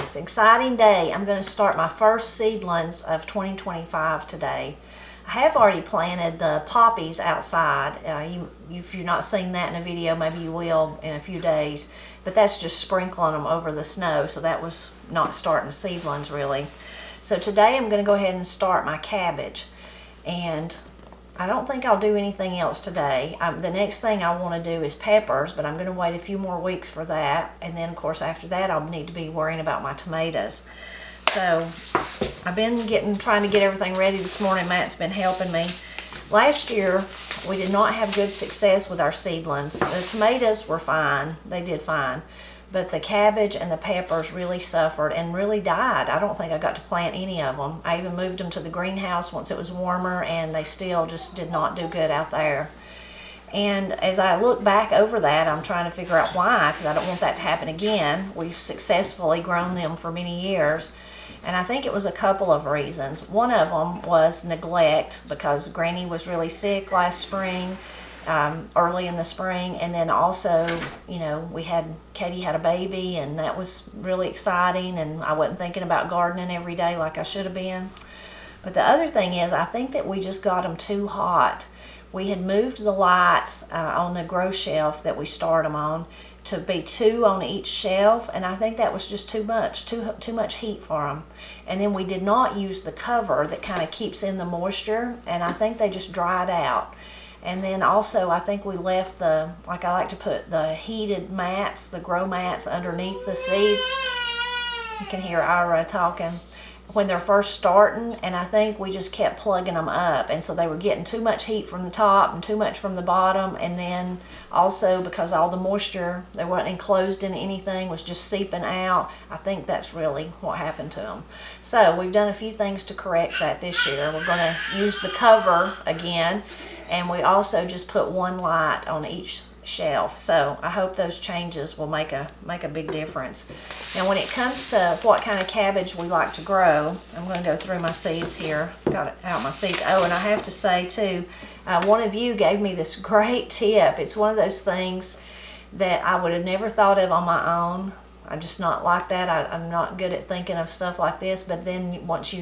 It's an exciting day. I'm going to start my first seedlings of 2025 today. I have already planted the poppies outside. If you've not seen that in a video, maybe you will in a few days. But that's just sprinkling them over the snow, so that was not starting seedlings really. So today I'm going to go ahead and start my cabbage. And I don't think I'll do anything else today. The next thing I want to do is peppers, but I'm going to wait a few more weeks for that. And then, of course, after that, I'll need to be worrying about my tomatoes. So I've been trying to get everything ready this morning. Matt's been helping me. Last year, we did not have good success with our seedlings. The tomatoes were fine. They did fine. But the cabbage and the peppers really suffered and really died. I don't think I got to plant any of them. I even moved them to the greenhouse once it was warmer, and they still just did not do good out there. And as I look back over that, I'm trying to figure out why, because I don't want that to happen again. We've successfully grown them for many years. And I think it was a couple of reasons. One of them was neglect, because Granny was really sick last spring. Early in the spring, and then also, you know, Katie had a baby, and that was really exciting, and I wasn't thinking about gardening every day like I should have been. But the other thing is, I think that we just got them too hot. We had moved the lights on the grow shelf that we start them on to be 2 on each shelf, and I think that was just too much heat for them. And then we did not use the cover that kind of keeps in the moisture, and I think they just dried out. And then also, I think we left I like to put the heated mats, the grow mats underneath the seeds. You can hear Ira talking when they're first starting, and I think we just kept plugging them up, and so they were getting too much heat from the top and too much from the bottom. And then also, because all the moisture, they weren't enclosed in anything, was just seeping out. I think that's really what happened to them. So we've done a few things to correct that this year. We're going to use the cover again, and we also just put 1 light on each shelf. So I hope those changes will make a big difference. Now when it comes to what kind of cabbage we like to grow, I'm going to go through my seeds here. Got out my seeds. Oh, and I have to say too, one of you gave me this great tip. It's one of those things that I would have never thought of on my own. I'm just not like that. I'm not good at thinking of stuff like this, but then once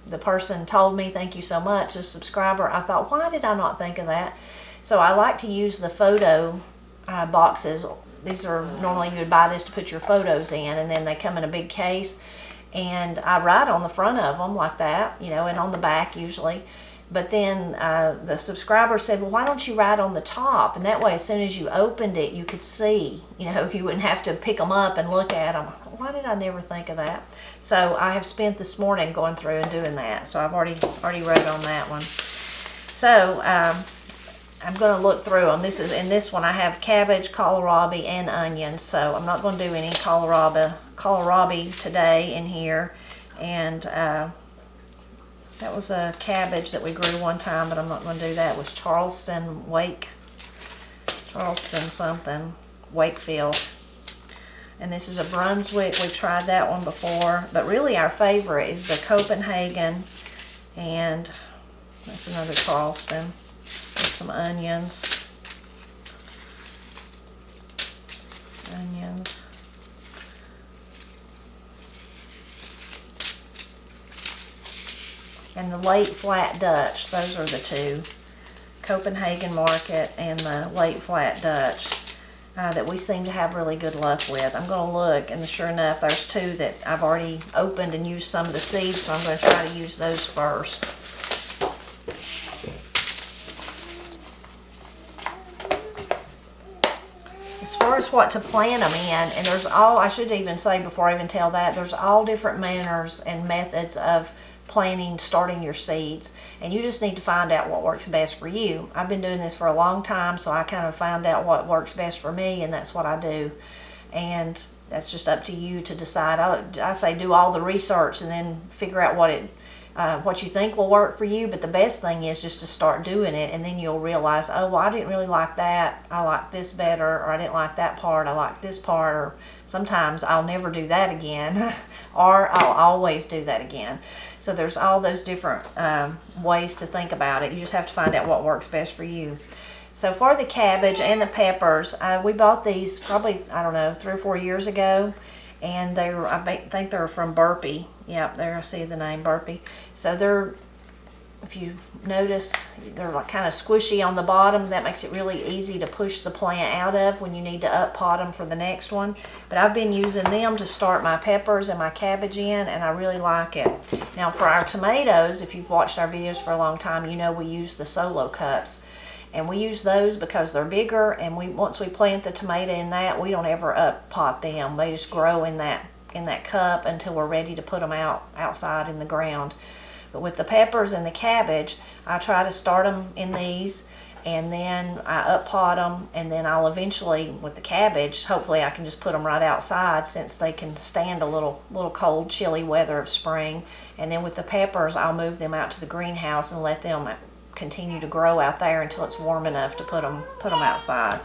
the person told me, thank you so much, a subscriber, I thought, why did I not think of that? So I like to use the photo boxes. These are normally, you would buy this to put your photos in, and then they come in a big case, and I write on the front of them like that, you know, and on the back usually. But then the subscriber said, well, why don't you write on the top? And that way, as soon as you opened it, you could see, you know, you wouldn't have to pick them up and look at them. Why did I never think of that? So I have spent this morning going through and doing that. So I've already wrote on that one. So I'm going to look through them. In this one I have cabbage, kohlrabi, and onions. So I'm not going to do any kohlrabi today in here. And that was a cabbage that we grew one time, but I'm not going to do that. It was Charleston something, Wakefield. And this is a Brunswick. We've tried that one before. But really our favorite is the Copenhagen. And that's another Charleston. With some onions. And the late flat Dutch. Those are the 2. Copenhagen Market and the late flat Dutch. That we seem to have really good luck with. I'm going to look, and sure enough, there's 2 that I've already opened and used some of the seeds, so I'm going to try to use those first. As far as what to plant them in, and I should even say before I even tell that, there's all different manners and methods of starting your seeds, and you just need to find out what works best for you. I've been doing this for a long time, so I kind of found out what works best for me, and that's what I do. And that's just up to you to decide. I say do all the research and then figure out what you think will work for you, but the best thing is just to start doing it, and then you'll realize, oh, well, I didn't really like that. I like this better, or I didn't like that part. I like this part, or sometimes I'll never do that again, or I'll always do that again. So there's all those different ways to think about it. You just have to find out what works best for you. So for the cabbage and the peppers, we bought these probably, I don't know, 3 or 4 years ago. and I think they're from Burpee. Yep, there I see the name Burpee. So they're, if you notice, they're like kind of squishy on the bottom. That makes it really easy to push the plant out of when you need to up pot them for the next one. But I've been using them to start my peppers and my cabbage in, and I really like it. Now for our tomatoes, if you've watched our videos for a long time, you know we use the solo cups. And we use those because they're bigger, and once we plant the tomato in that, we don't ever up pot them. They just grow in that cup until we're ready to put them outside in the ground. But with the peppers and the cabbage, I try to start them in these, and then I up pot them, and then I'll eventually, with the cabbage, hopefully I can just put them right outside since they can stand a little cold, chilly weather of spring. And then with the peppers, I'll move them out to the greenhouse and let them continue to grow out there until it's warm enough to put them outside.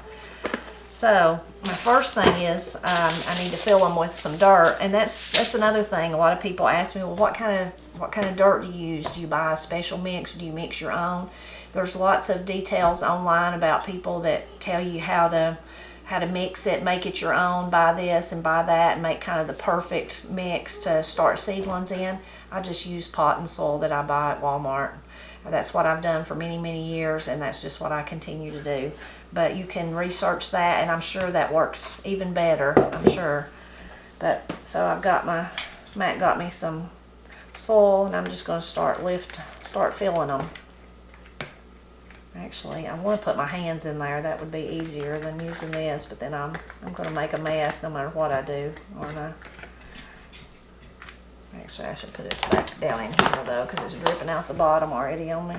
So my first thing is I need to fill them with some dirt, and that's another thing. A lot of people ask me, well, what kind of dirt do you use? Do you buy a special mix? Do you mix your own? There's lots of details online about people that tell you how to mix it, make it your own, buy this and buy that, and make kind of the perfect mix to start seedlings in. I just use pot and soil that I buy at Walmart. That's what I've done for many, many years, and that's just what I continue to do. But you can research that, and I'm sure that works even better, I'm sure. But so I've got Matt got me some soil, and I'm just going to start filling them. Actually, I want to put my hands in there. That would be easier than using this, but then I'm going to make a mess no matter what I do, aren't I? Actually, I should put this back down in here though, because it's dripping out the bottom already on me.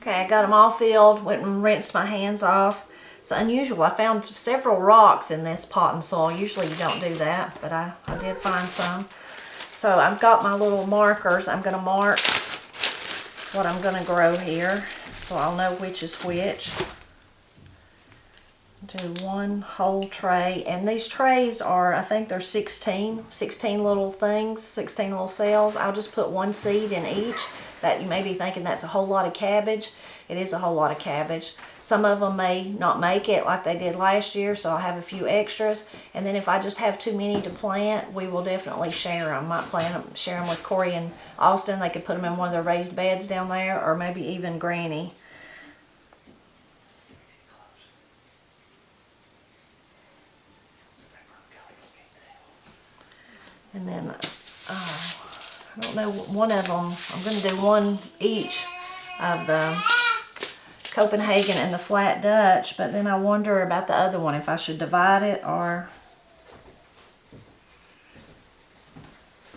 Okay, I got them all filled, went and rinsed my hands off. It's unusual. I found several rocks in this pot and soil. Usually you don't do that, but I did find some. So I've got my little markers. I'm going to mark what I'm going to grow here so I'll know which is which. Do one whole tray, and these trays are, I think they're 16 little things, 16 little cells. I'll just put one seed in each. That you may be thinking that's a whole lot of cabbage. It is a whole lot of cabbage. Some of them may not make it like they did last year, so I'll have a few extras. And then if I just have too many to plant, we will definitely share them. Might share them with Corey and Austin. They could put them in one of their raised beds down there, or maybe even Granny. And then, I don't know, one of them, I'm going to do one each of the Copenhagen and the Flat Dutch, but then I wonder about the other one, if I should divide it or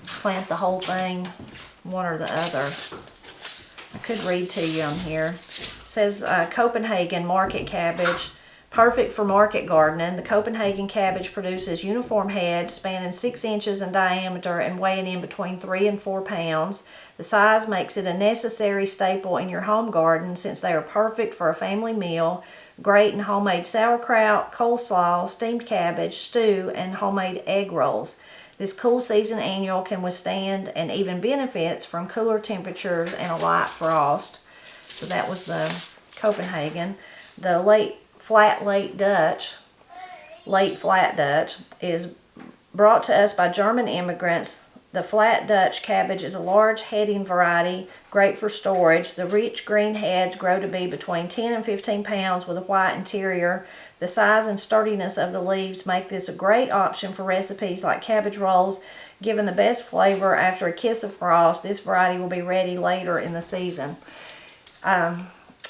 plant the whole thing, one or the other. I could read to you on here. It says Copenhagen market cabbage. Perfect for market gardening, the Copenhagen cabbage produces uniform heads spanning 6 inches in diameter and weighing in between 3 and 4 pounds. The size makes it a necessary staple in your home garden since they are perfect for a family meal, great in homemade sauerkraut, coleslaw, steamed cabbage, stew, and homemade egg rolls. This cool season annual can withstand and even benefits from cooler temperatures and a light frost. So that was the Copenhagen. The late flat Dutch is brought to us by German immigrants. The flat Dutch cabbage is a large heading variety, great for storage. The rich green heads grow to be between 10 and 15 pounds with a white interior. The size and sturdiness of the leaves make this a great option for recipes like cabbage rolls. Given the best flavor after a kiss of frost, this variety will be ready later in the season.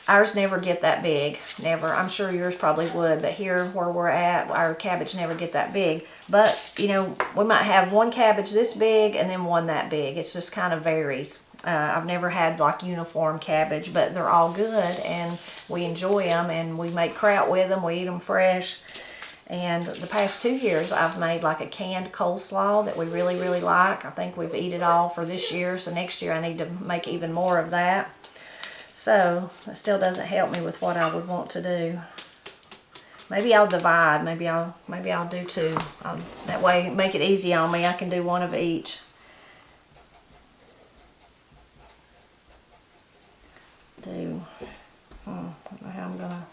Ours never get that big, never. I'm sure yours probably would, but here where we're at, our cabbage never get that big. But, you know, we might have one cabbage this big and then one that big. It just kind of varies. I've never had like uniform cabbage, but they're all good and we enjoy them, and we make kraut with them. We eat them fresh. And the past 2 years, I've made like a canned coleslaw that we really, really like. I think we've eaten it all for this year, so next year I need to make even more of that. So, that still doesn't help me with what I would want to do. Maybe I'll divide. Maybe I'll do two. That way, make it easy on me. I can do one of each. do. I don't know how I'm gonna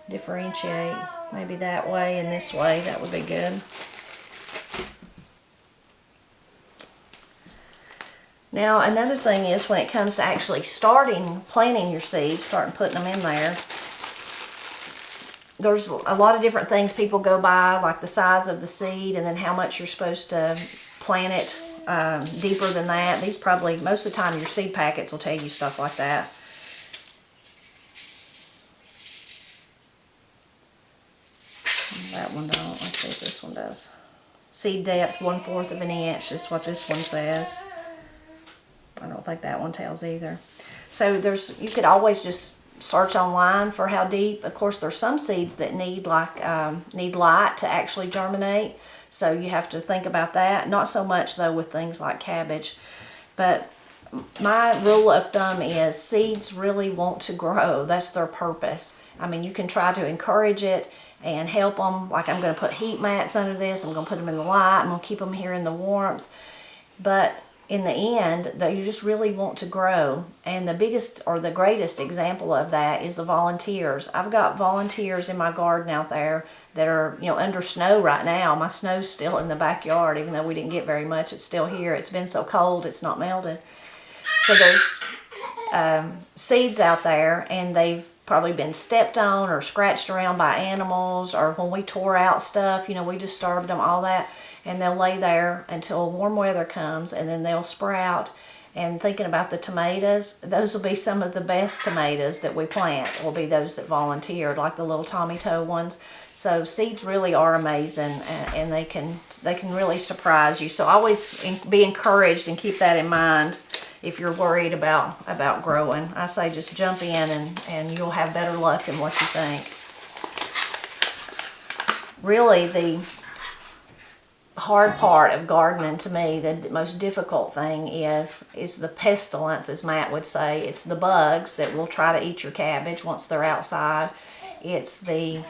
differentiate. Maybe that way and this way, that would be good. Now another thing is when it comes to actually starting planting your seeds, starting putting them in there, there's a lot of different things people go by, like the size of the seed and then how much you're supposed to plant it deeper than that. These probably, most of the time your seed packets will tell you stuff like that. That one don't. Let's see if this one does. Seed depth 1/4 of an inch is what this one says. I don't think that one tells either. So you could always just search online for how deep. Of course, there's some seeds that need light to actually germinate. So you have to think about that. Not so much though with things like cabbage. But my rule of thumb is seeds really want to grow. That's their purpose. I mean, you can try to encourage it and help them. Like I'm going to put heat mats under this. I'm going to put them in the light. I'm going to keep them here in the warmth. But in the end, you just really want to grow. And the biggest or the greatest example of that is the volunteers. I've got volunteers in my garden out there that are, under snow right now. My snow's still in the backyard, even though we didn't get very much. It's still here. It's been so cold, it's not melted. So there's seeds out there, and they've probably been stepped on or scratched around by animals, or when we tore out stuff, we disturbed them, all that. And they'll lay there until warm weather comes, and then they'll sprout. And thinking about the tomatoes, those will be some of the best tomatoes that we plant, will be those that volunteered, like the little Tommy Toe ones. So seeds really are amazing, and they can really surprise you. So always be encouraged and keep that in mind if you're worried about growing. I say just jump in and you'll have better luck than what you think. Really, the hard part of gardening to me, the most difficult thing is the pestilence, as Matt would say. It's the bugs that will try to eat your cabbage once they're outside. It's the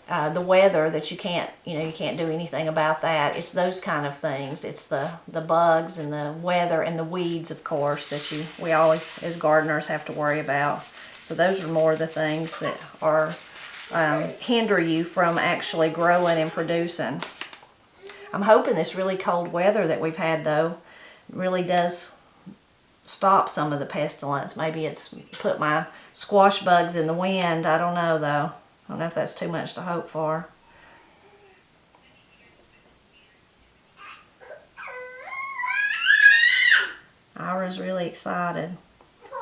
weather that you can't do anything about that. It's those kind of things. It's the bugs and the weather and the weeds, of course, that we always as gardeners have to worry about. So those are more the things that are hinder you from actually growing and producing. I'm hoping this really cold weather that we've had, though, really does stop some of the pestilence. Maybe it's put my squash bugs in the wind. I don't know, though. I don't know if that's too much to hope for. Ira's really excited.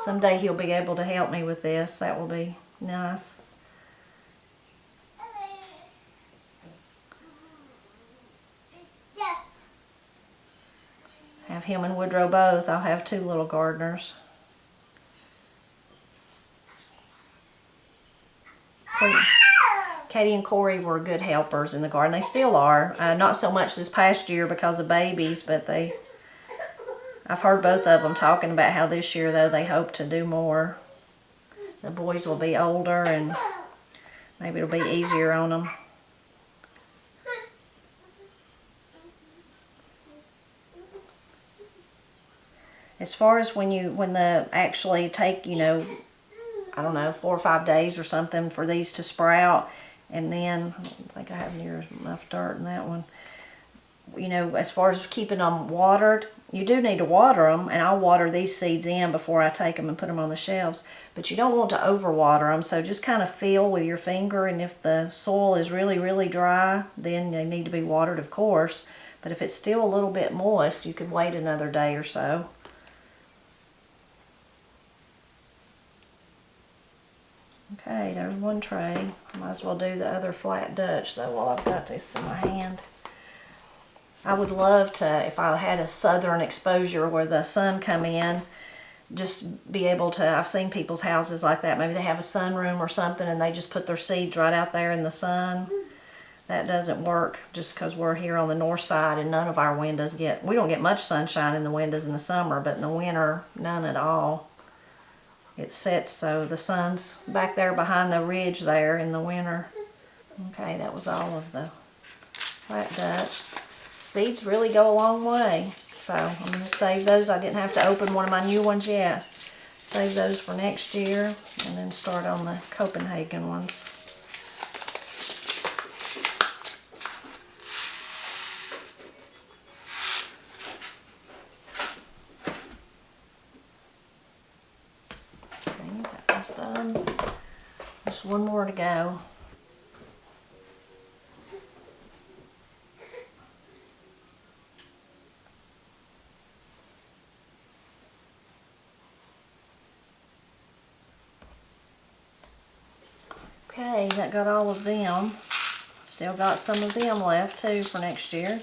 Someday he'll be able to help me with this. That will be nice. Have him and Woodrow both. I'll have two little gardeners. Katie and Corey were good helpers in the garden. They still are. Not so much this past year because of babies, but I've heard both of them talking about how this year, though, they hope to do more. The boys will be older and maybe it'll be easier on them. As far as when the actually take, I don't know, 4 or 5 days or something for these to sprout, and then, I don't think I have near enough dirt in that one. As far as keeping them watered, you do need to water them, and I'll water these seeds in before I take them and put them on the shelves. But you don't want to overwater them, so just kind of feel with your finger, and if the soil is really, really dry, then they need to be watered, of course. But if it's still a little bit moist, you could wait another day or so. Okay, there's one tray. Might as well do the other flat Dutch, though, while I've got this in my hand. I would love to, if I had a southern exposure where the sun come in, just be able to, I've seen people's houses like that. Maybe they have a sunroom or something and they just put their seeds right out there in the sun. That doesn't work just because we're here on the north side and none of our windows we don't get much sunshine in the windows in the summer, but in the winter, none at all. It sets so the sun's back there behind the ridge there in the winter. Okay, that was all of the flat Dutch. Seeds really go a long way. So I'm going to save those. I didn't have to open one of my new ones yet. Save those for next year and then start on the Copenhagen ones. Okay, that one's done. Just one more to go. Okay, that got all of them. Still got some of them left too for next year.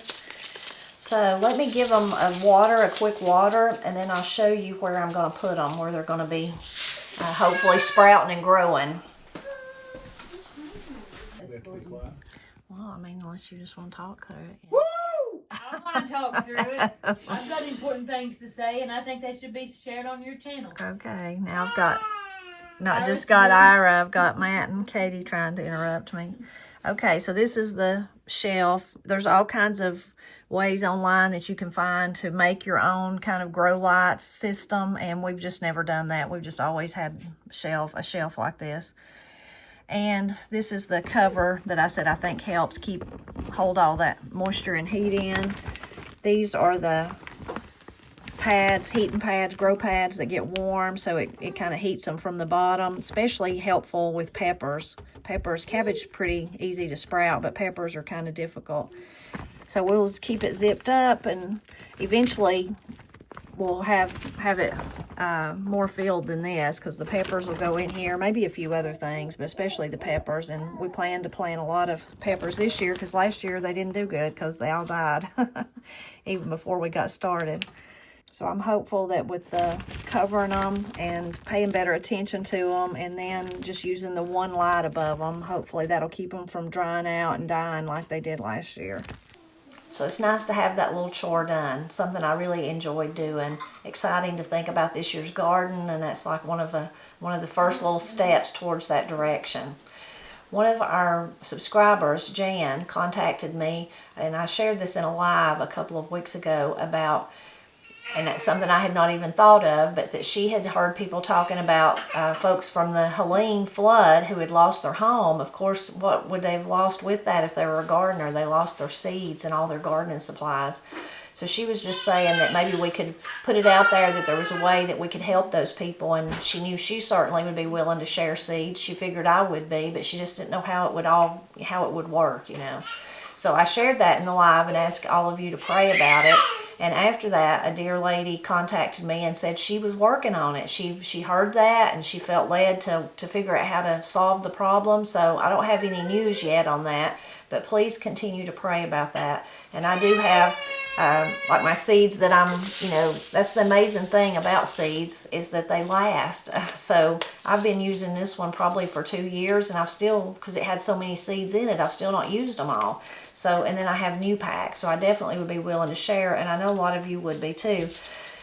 So let me give them a quick water, and then I'll show you where I'm going to put them, where they're going to be hopefully sprouting and growing. Well, I mean, unless you just want to talk through it. Woo! I want to talk through it. I've got important things to say, and I think they should be shared on your channel. Okay, now I've got, not just got Ira, I've got Matt and Katie trying to interrupt me. Okay, so this is the shelf. There's all kinds of ways online that you can find to make your own kind of grow lights system, and we've just never done that. We've just always had a shelf like this. And this is the cover that I said I think helps hold all that moisture and heat in. These are the pads, heating pads, grow pads that get warm, so it kind of heats them from the bottom. Especially helpful with peppers. Cabbage is pretty easy to sprout, but peppers are kind of difficult. So we'll keep it zipped up, and eventually we'll have it more filled than this, because the peppers will go in here, maybe a few other things, but especially the peppers. And we plan to plant a lot of peppers this year, because last year they didn't do good because they all died even before we got started. So I'm hopeful that with the covering them and paying better attention to them, and then just using the one light above them, hopefully that'll keep them from drying out and dying like they did last year. So it's nice to have that little chore done, something I really enjoyed doing. Exciting to think about this year's garden, and that's like one of the first little steps towards that direction. One of our subscribers, Jan, contacted me, and I shared this in a live a couple of weeks ago about, and that's something I had not even thought of, but that she had heard people talking about folks from the Helene flood who had lost their home. Of course, what would they have lost with that if they were a gardener? They lost their seeds and all their gardening supplies. So she was just saying that maybe we could put it out there that there was a way that we could help those people, and she knew she certainly would be willing to share seeds. She figured I would be, but she just didn't know how it would work, you know. So I shared that in the live and asked all of you to pray about it. And after that, a dear lady contacted me and said she was working on it. She heard that, and she felt led to figure out how to solve the problem. So I don't have any news yet on that, but please continue to pray about that. And I do have like my seeds that that's the amazing thing about seeds, is that they last. So I've been using this one probably for 2 years, and I've still, because it had so many seeds in it, I've still not used them all. So, and then I have new packs, so I definitely would be willing to share, and I know a lot of you would be too.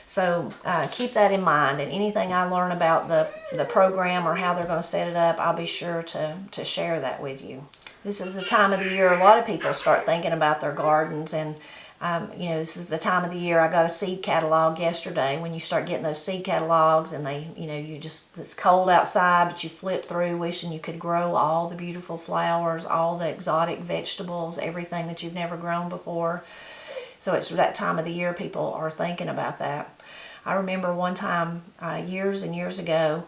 So keep that in mind, and anything I learn about the program or how they're going to set it up, I'll be sure to share that with you. This is the time of the year a lot of people start thinking about their gardens, and this is the time of the year. I got a seed catalog yesterday. When you start getting those seed catalogs, and it's cold outside, but you flip through wishing you could grow all the beautiful flowers, all the exotic vegetables, everything that you've never grown before. So it's that time of the year people are thinking about that. I remember one time, years and years ago,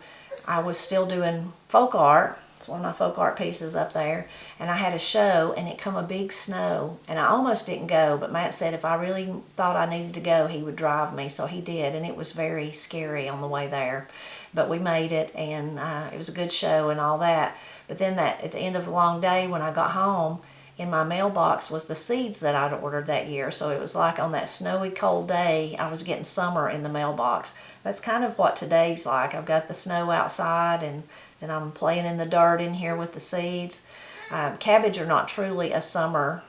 I was still doing folk art. It's one of my folk art pieces up there, and I had a show, and it come a big snow, and I almost didn't go, but Matt said if I really thought I needed to go, he would drive me, so he did, and it was very scary on the way there, but we made it, and it was a good show and all that. But then at the end of a long day, when I got home, in my mailbox was the seeds that I'd ordered that year. So it was like on that snowy cold day, I was getting summer in the mailbox. That's kind of what today's like. I've got the snow outside, and I'm playing in the dirt in here with the seeds. Cabbage are not truly a summer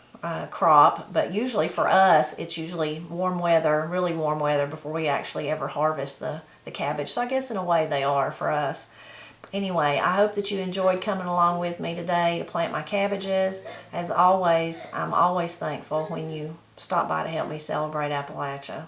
crop, but usually for us, it's usually warm weather, really warm weather, before we actually ever harvest the cabbage. So I guess in a way they are for us. Anyway, I hope that you enjoyed coming along with me today to plant my cabbages. As always, I'm always thankful when you stop by to help me celebrate Appalachia.